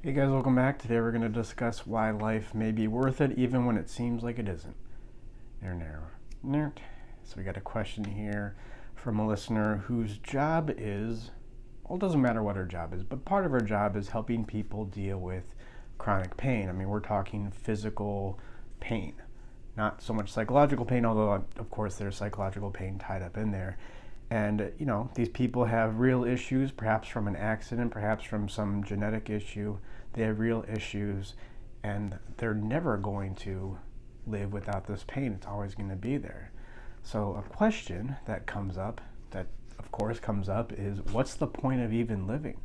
Hey guys, welcome back. Today we're going to discuss why life may be worth it even when it seems like it isn't. Nerd. So we got a question here from a listener whose job is, well, it doesn't matter what her job is, but part of her job is helping people deal with chronic pain. I mean, we're talking physical pain, not so much psychological pain, although of course there's psychological pain tied up in there. And, these people have real issues, perhaps from an accident, perhaps from some genetic issue. They have real issues, and they're never going to live without this pain. It's always going to be there. So, a question that comes up, that of course comes up, is what's the point of even living?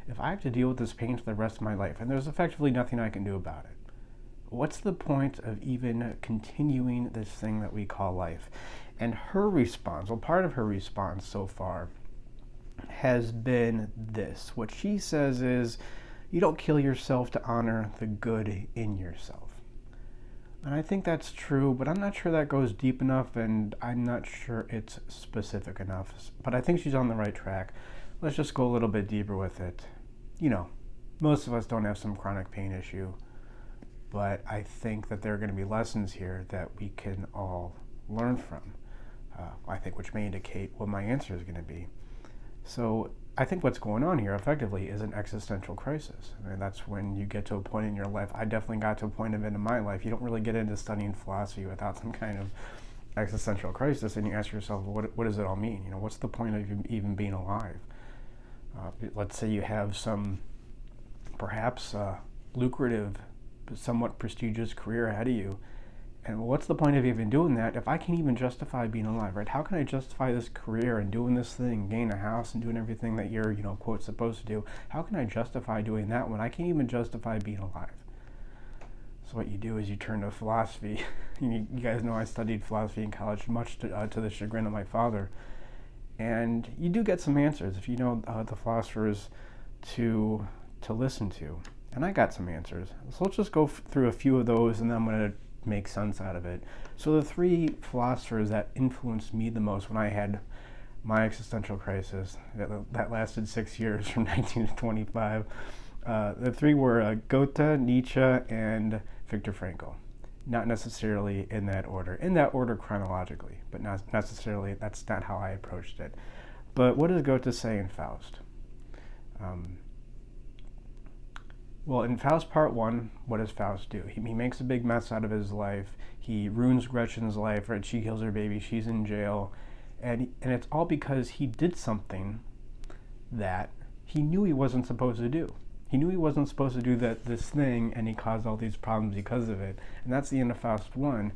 If I have to deal with this pain for the rest of my life, and there's effectively nothing I can do about it, what's the point of even continuing this thing that we call life? And her response, well, part of her response so far has been this. What she says is, you don't kill yourself to honor the good in yourself. And I think that's true, but I'm not sure that goes deep enough, and I'm not sure it's specific enough. But I think she's on the right track. Let's just go a little bit deeper with it. Most of us don't have some chronic pain issue, but I think that there are going to be lessons here that we can all learn from. I think which may indicate what my answer is going to be. So I think what's going on here effectively is an existential crisis. I mean, that's when you get to a point in your life. I definitely got to a point of it in my life. You don't really get into studying philosophy without some kind of existential crisis, and you ask yourself, what does it all mean? What's the point of even being alive? Let's say you have some perhaps lucrative, somewhat prestigious career ahead of you. And what's the point of even doing that if I can't even justify being alive, right? How can I justify this career and doing this thing, getting a house and doing everything that you're, quote, supposed to do? How can I justify doing that when I can't even justify being alive? So what you do is you turn to philosophy. You guys know I studied philosophy in college, much to the chagrin of my father. And you do get some answers if you know the philosophers to listen to. And I got some answers. So let's just go through a few of those, and then I'm going to make sense out of it. So the three philosophers that influenced me the most when I had my existential crisis that lasted 6 years from 19 to 25, the three were Goethe, Nietzsche, and Viktor Frankl. Not necessarily in that order chronologically, but not necessarily, that's not how I approached it. But what does Goethe say in Faust? Well, in Faust Part 1, what does Faust do? He makes a big mess out of his life. He ruins Gretchen's life, right? She kills her baby, she's in jail. And it's all because he did something that he knew he wasn't supposed to do. He knew he wasn't supposed to do this thing, and he caused all these problems because of it. And that's the end of Faust 1,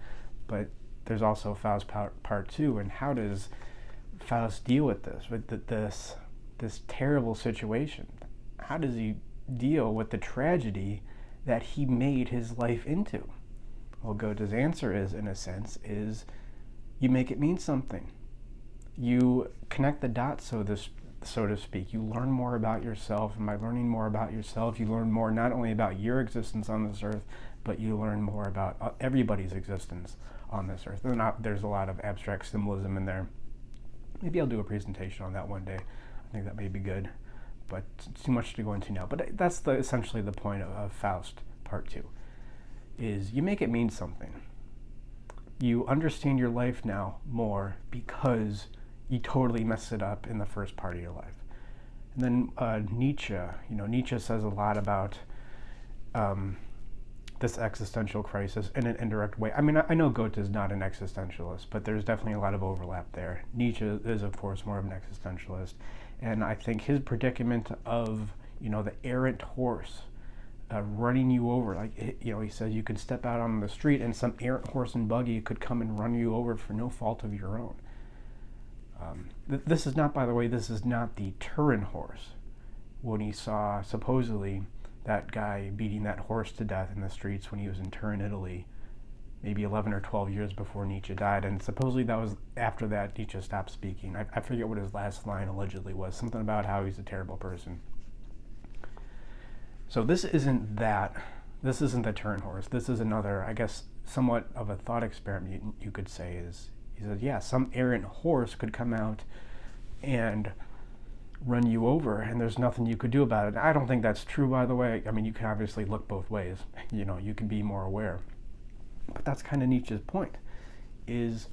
but there's also Faust Part 2, and how does Faust deal with this terrible situation? How does he deal with the tragedy that he made his life into? Well, Goethe's answer is, in a sense, is you make it mean something. You connect the dots, so to speak. You learn more about yourself, and by learning more about yourself, you learn more not only about your existence on this earth, but you learn more about everybody's existence on this earth. There's a lot of abstract symbolism in there. Maybe I'll do a presentation on that one day. I think that may be good, but it's too much to go into now. But that's essentially the point of Faust Part 2, is you make it mean something. You understand your life now more because you totally messed it up in the first part of your life. And then Nietzsche says a lot about this existential crisis in an indirect way. I mean, I know Goethe is not an existentialist, but there's definitely a lot of overlap there. Nietzsche is, of course, more of an existentialist. And I think his predicament of, the errant horse running you over, like, he says you could step out on the street and some errant horse and buggy could come and run you over for no fault of your own. This is not, by the way, this is not the Turin horse. When he saw, supposedly, that guy beating that horse to death in the streets when he was in Turin, Italy, maybe 11 or 12 years before Nietzsche died, and supposedly that was after that Nietzsche stopped speaking. I forget what his last line allegedly was, something about how he's a terrible person. So this isn't the Turin horse. This is another, I guess, somewhat of a thought experiment, you could say, is he says, yeah, some errant horse could come out and run you over and there's nothing you could do about it. I don't think that's true, by the way. I mean, you can obviously look both ways. You can be more aware. But that's kind of Nietzsche's point, is,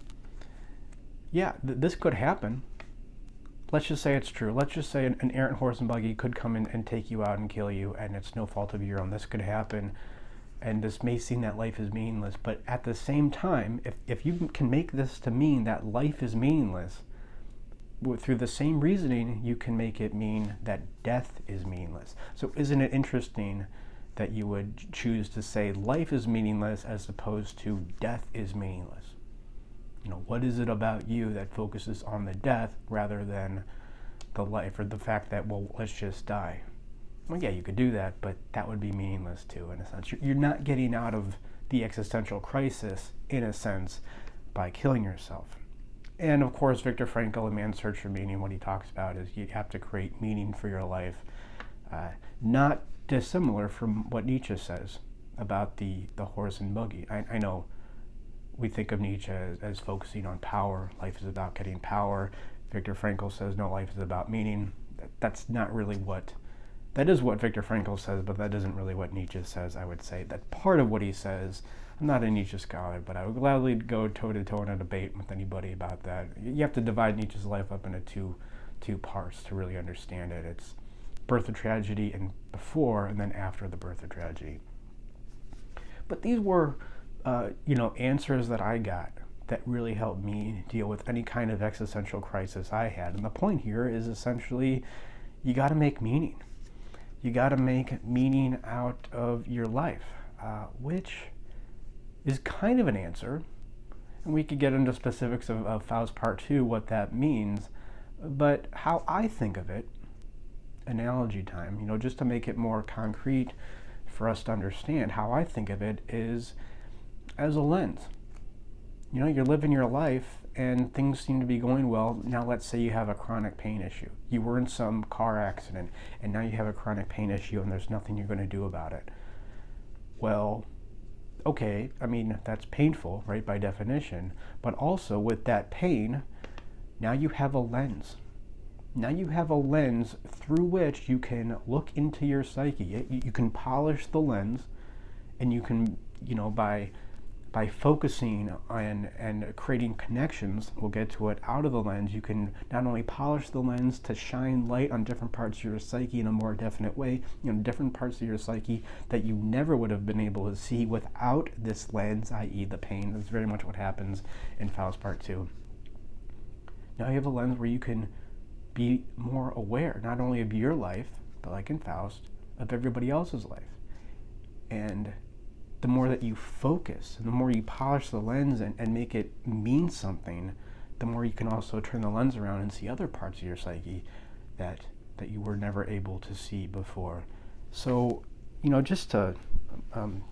this could happen. Let's just say it's true. Let's just say an errant horse and buggy could come in and take you out and kill you, and it's no fault of your own. This could happen, and this may seem that life is meaningless, but at the same time, if you can make this to mean that life is meaningless, through the same reasoning, you can make it mean that death is meaningless. So isn't it interesting that you would choose to say life is meaningless as opposed to death is meaningless? What is it about you that focuses on the death rather than the life, or the fact that, well, let's just die? Well, yeah, you could do that, but that would be meaningless too, in a sense. You're not getting out of the existential crisis, in a sense, by killing yourself. And of course, Viktor Frankl, in Man's Search for Meaning, what he talks about is you have to create meaning for your life. Not dissimilar from what Nietzsche says about the horse and buggy. I know we think of Nietzsche as focusing on power. Life is about getting power. Viktor Frankl says, no, life is about meaning. That's not really what... That is what Viktor Frankl says, but that isn't really what Nietzsche says, I would say. That part of what he says, I'm not a Nietzsche scholar, but I would gladly go toe-to-toe in a debate with anybody about that. You have to divide Nietzsche's life up into two parts to really understand it. It's birth of tragedy and before, and then after the birth of tragedy. But these were, answers that I got that really helped me deal with any kind of existential crisis I had. And the point here is essentially, you got to make meaning. You got to make meaning out of your life, which is kind of an answer. And we could get into specifics of Faust Part 2, what that means. But how I think of it, analogy time, just to make it more concrete for us to understand, how I think of it is as a lens. You're living your life and things seem to be going well. Now let's say you have a chronic pain issue. You were in some car accident and now you have a chronic pain issue and there's nothing you're going to do about it. Well, okay, that's painful, right, by definition, but also with that pain, now you have a lens. Now you have a lens through which you can look into your psyche. You can polish the lens, and you can, by focusing on and creating connections, we'll get to it, out of the lens, you can not only polish the lens to shine light on different parts of your psyche in a more definite way, different parts of your psyche that you never would have been able to see without this lens, i.e. the pain. That's very much what happens in Faust Part 2. Now you have a lens where you can be more aware, not only of your life, but like in Faust, of everybody else's life. And the more that you focus, and the more you polish the lens and make it mean something, the more you can also turn the lens around and see other parts of your psyche that you were never able to see before. So, just to kind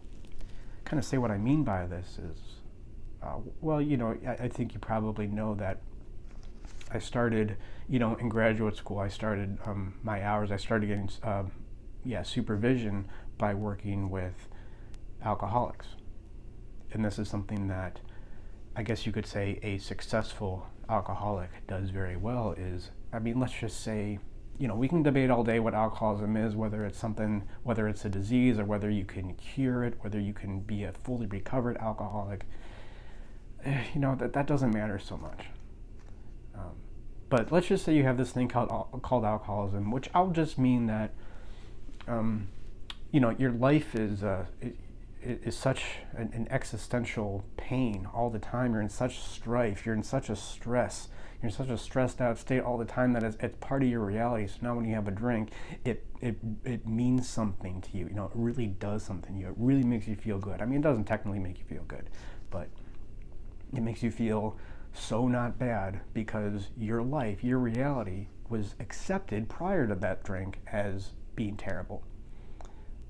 of say what I mean by this is, I think you probably know that I started, in graduate school, I started my hours, I started getting supervision by working with alcoholics. And this is something that I guess you could say a successful alcoholic does very well is, let's just say, we can debate all day what alcoholism is, whether it's a disease or whether you can cure it, whether you can be a fully recovered alcoholic. That doesn't matter so much. But let's just say you have this thing called alcoholism, which I'll just mean that, your life is such an existential pain all the time. You're in such strife. You're in such a stress. You're in such a stressed out state all the time that it's part of your reality. So now when you have a drink, it means something to you. It really does something to you. It really makes you feel good. It doesn't technically make you feel good, but it makes you feel so not bad because your life, your reality was accepted prior to that drink as being terrible.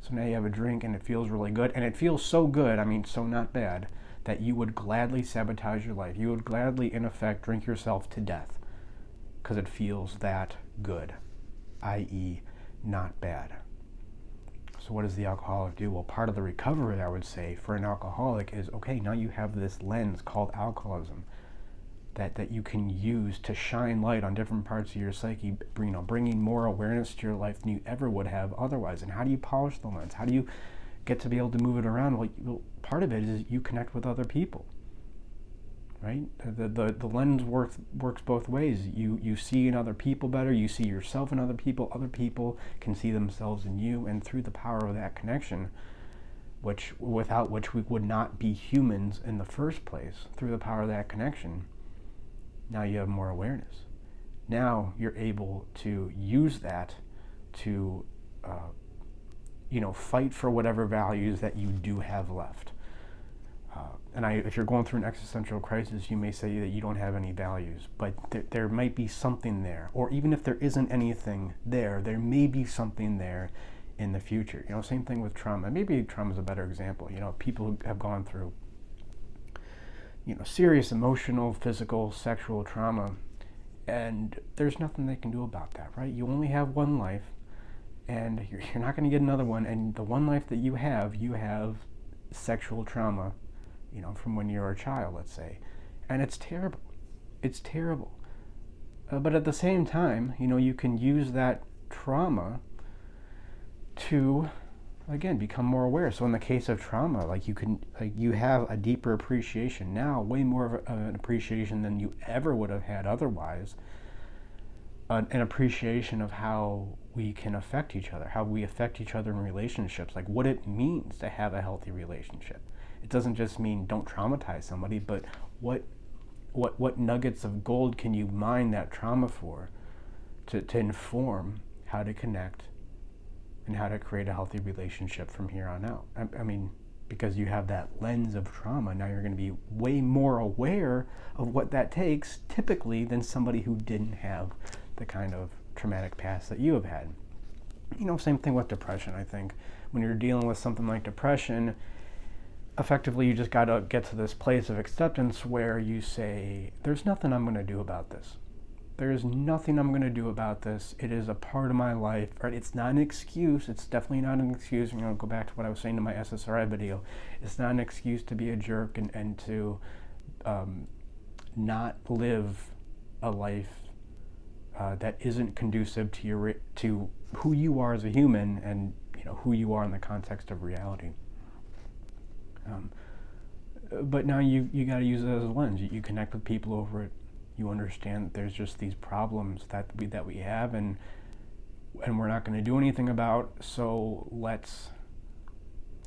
So now you have a drink and it feels really good, and it feels so good, so not bad, that you would gladly sabotage your life. You would gladly, in effect, drink yourself to death because it feels that good, i.e. not bad. So what does the alcoholic do? Well, part of the recovery, I would say, for an alcoholic is, okay, now you have this lens called alcoholism. that you can use to shine light on different parts of your psyche, bringing more awareness to your life than you ever would have otherwise. And how do you polish the lens? How do you get to be able to move it around? Well, part of it is you connect with other people, right? The lens works both ways. You see in other people better, you see yourself in other people can see themselves in you, and through the power of that connection, without which we would not be humans in the first place, through the power of that connection, now you have more awareness. Now you're able to use that to fight for whatever values that you do have left. If you're going through an existential crisis, you may say that you don't have any values, but there might be something there. Or even if there isn't anything there may be something there in the future. Same thing with trauma. Maybe trauma is a better example. People who have gone through serious emotional, physical, sexual trauma, and there's nothing they can do about that, right? You only have one life, and you're not going to get another one, and the one life that you have sexual trauma, from when you're a child, let's say, and it's terrible. It's terrible. But at the same time, you can use that trauma to, again, become more aware. So in the case of trauma, you have a deeper appreciation now, way more of an appreciation than you ever would have had otherwise, an appreciation of how we can affect each other, how we affect each other in relationships, like what it means to have a healthy relationship. It doesn't just mean don't traumatize somebody, but what nuggets of gold can you mine that trauma for to inform how to connect and how to create a healthy relationship from here on out. I mean, because you have that lens of trauma, now you're going to be way more aware of what that takes, typically, than somebody who didn't have the kind of traumatic past that you have had. Same thing with depression. I think when you're dealing with something like depression, effectively you just got to get to this place of acceptance where you say, there's nothing I'm going to do about this. There is nothing I'm going to do about this. It is a part of my life, right? It's not an excuse. It's definitely not an excuse. Go back to what I was saying in my SSRI video. It's not an excuse to be a jerk and to not live a life that isn't conducive to who you are as a human and who you are in the context of reality. But now you got to use it as a lens. You connect with people over it. You understand that there's just these problems that we have, and we're not going to do anything about. So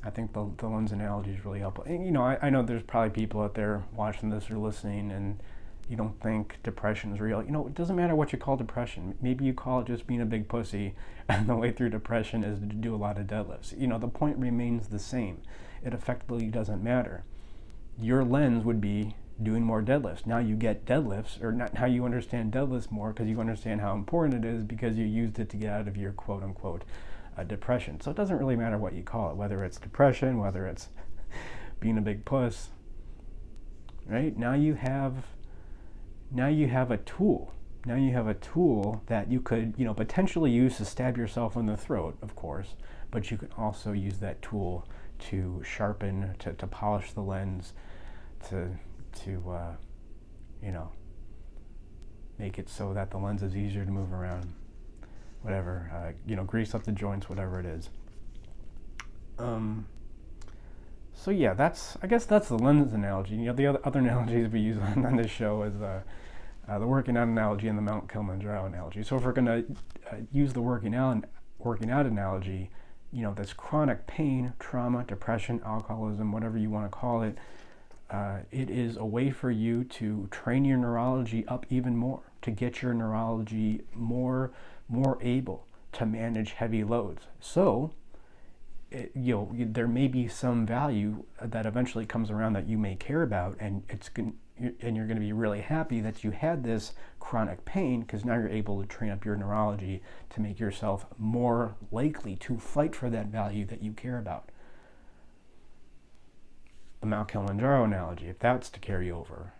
I think the lens analogy is really helpful. And I know there's probably people out there watching this or listening, and you don't think depression is real. It doesn't matter what you call depression. Maybe you call it just being a big pussy, and the way through depression is to do a lot of deadlifts. The point remains the same. It effectively doesn't matter. Your lens would be doing more deadlifts. Now you get deadlifts, or not, now you understand deadlifts more because you understand how important it is because you used it to get out of your quote-unquote depression. So it doesn't really matter what you call it, whether it's depression, whether it's being a big puss, right? Now you have a tool. Now you have a tool that you could, potentially use to stab yourself in the throat, of course, but you can also use that tool to sharpen, to polish the lens, to make it so that the lens is easier to move around, whatever, grease up the joints, whatever it is. So yeah, I guess that's the lens analogy. The other analogies we use on this show is the working out analogy and the Mount Kilimanjaro analogy. So if we're going to use the working out analogy, that's chronic pain, trauma, depression, alcoholism, whatever you want to call it, it is a way for you to train your neurology up even more, to get your neurology more able to manage heavy loads. So, there may be some value that eventually comes around that you may care about, and you're going to be really happy that you had this chronic pain, because now you're able to train up your neurology to make yourself more likely to fight for that value that you care about. The Mount Kilimanjaro analogy, if that's to carry over,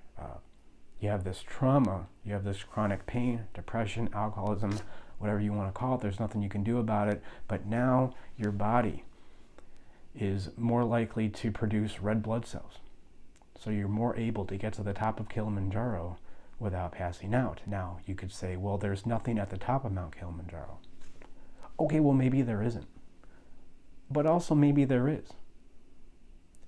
you have this trauma, you have this chronic pain, depression, alcoholism, whatever you want to call it, there's nothing you can do about it, but now your body is more likely to produce red blood cells. So you're more able to get to the top of Kilimanjaro without passing out. Now, you could say, well, there's nothing at the top of Mount Kilimanjaro. Okay, well, maybe there isn't. But also maybe there is.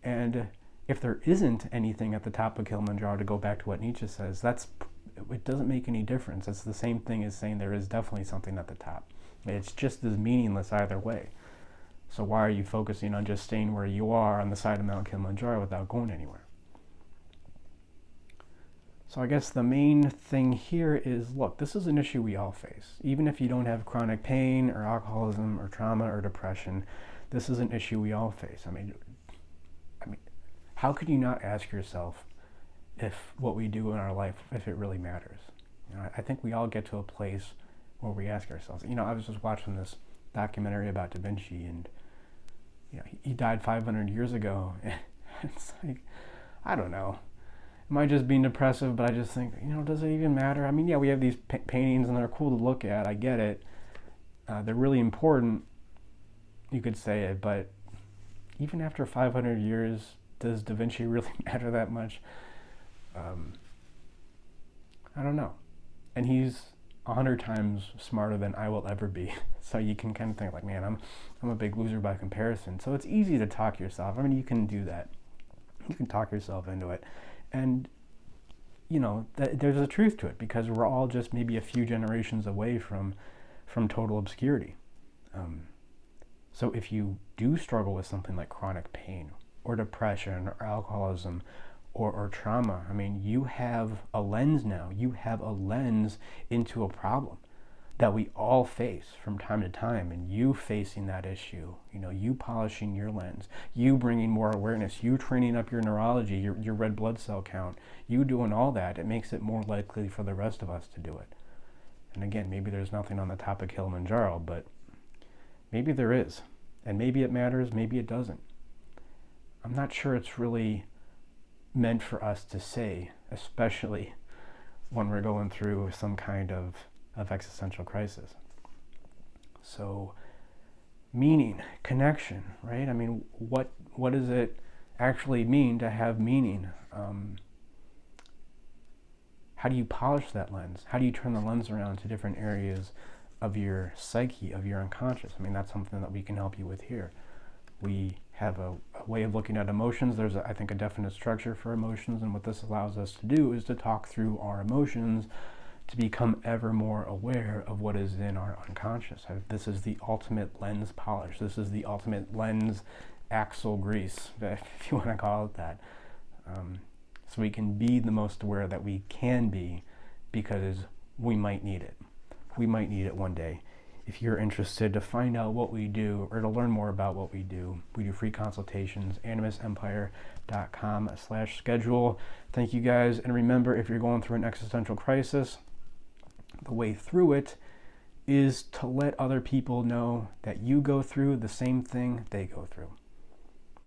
And if there isn't anything at the top of Kilimanjaro, to go back to what Nietzsche says, it doesn't make any difference. It's the same thing as saying there is definitely something at the top. It's just as meaningless either way. So why are you focusing on just staying where you are on the side of Mount Kilimanjaro without going anywhere? So I guess the main thing here is, look, this is an issue we all face. Even if you don't have chronic pain or alcoholism or trauma or depression, this is an issue we all face. I mean, how could you not ask yourself if what we do in our life, if it really matters? I think we all get to a place where we ask ourselves. I was just watching this documentary about Da Vinci, and he died 500 years ago. And it's like, I don't know. Am I just being depressive? But I just think, does it even matter? I mean, yeah, we have these paintings and they're cool to look at. I get it. They're really important, you could say it. But even after 500 years, does Da Vinci really matter that much? I don't know. And he's 100 times smarter than I will ever be. So you can kind of think like, man, I'm a big loser by comparison. So it's easy to talk yourself. I mean, you can do that. You can talk yourself into it. And, there's a truth to it, because we're all just maybe a few generations away from total obscurity. So if you do struggle with something like chronic pain or depression or alcoholism or trauma, I mean, you have a lens now. You have a lens into a problem that we all face from time to time. And you facing that issue, you polishing your lens, you bringing more awareness, you training up your neurology, your red blood cell count, you doing all that, it makes it more likely for the rest of us to do it. And again, maybe there's nothing on the top of Kilimanjaro, but maybe there is. And maybe it matters, maybe it doesn't. I'm not sure it's really meant for us to say, especially when we're going through some kind of existential crisis. So, meaning, connection, right? I mean, what does it actually mean to have meaning? How do you polish that lens? How do you turn the lens around to different areas of your psyche, of your unconscious? I mean, that's something that we can help you with here. We have a way of looking at emotions. There's, I think, a definite structure for emotions, and what this allows us to do is to talk through our emotions to become ever more aware of what is in our unconscious. This is the ultimate lens polish. This is the ultimate lens axle grease, if you want to call it that. So we can be the most aware that we can be, because we might need it. We might need it one day. If you're interested to find out what we do or to learn more about what we do free consultations, animusempire.com/schedule. Thank you guys. And remember, if you're going through an existential crisis, the way through it is to let other people know that you go through the same thing they go through.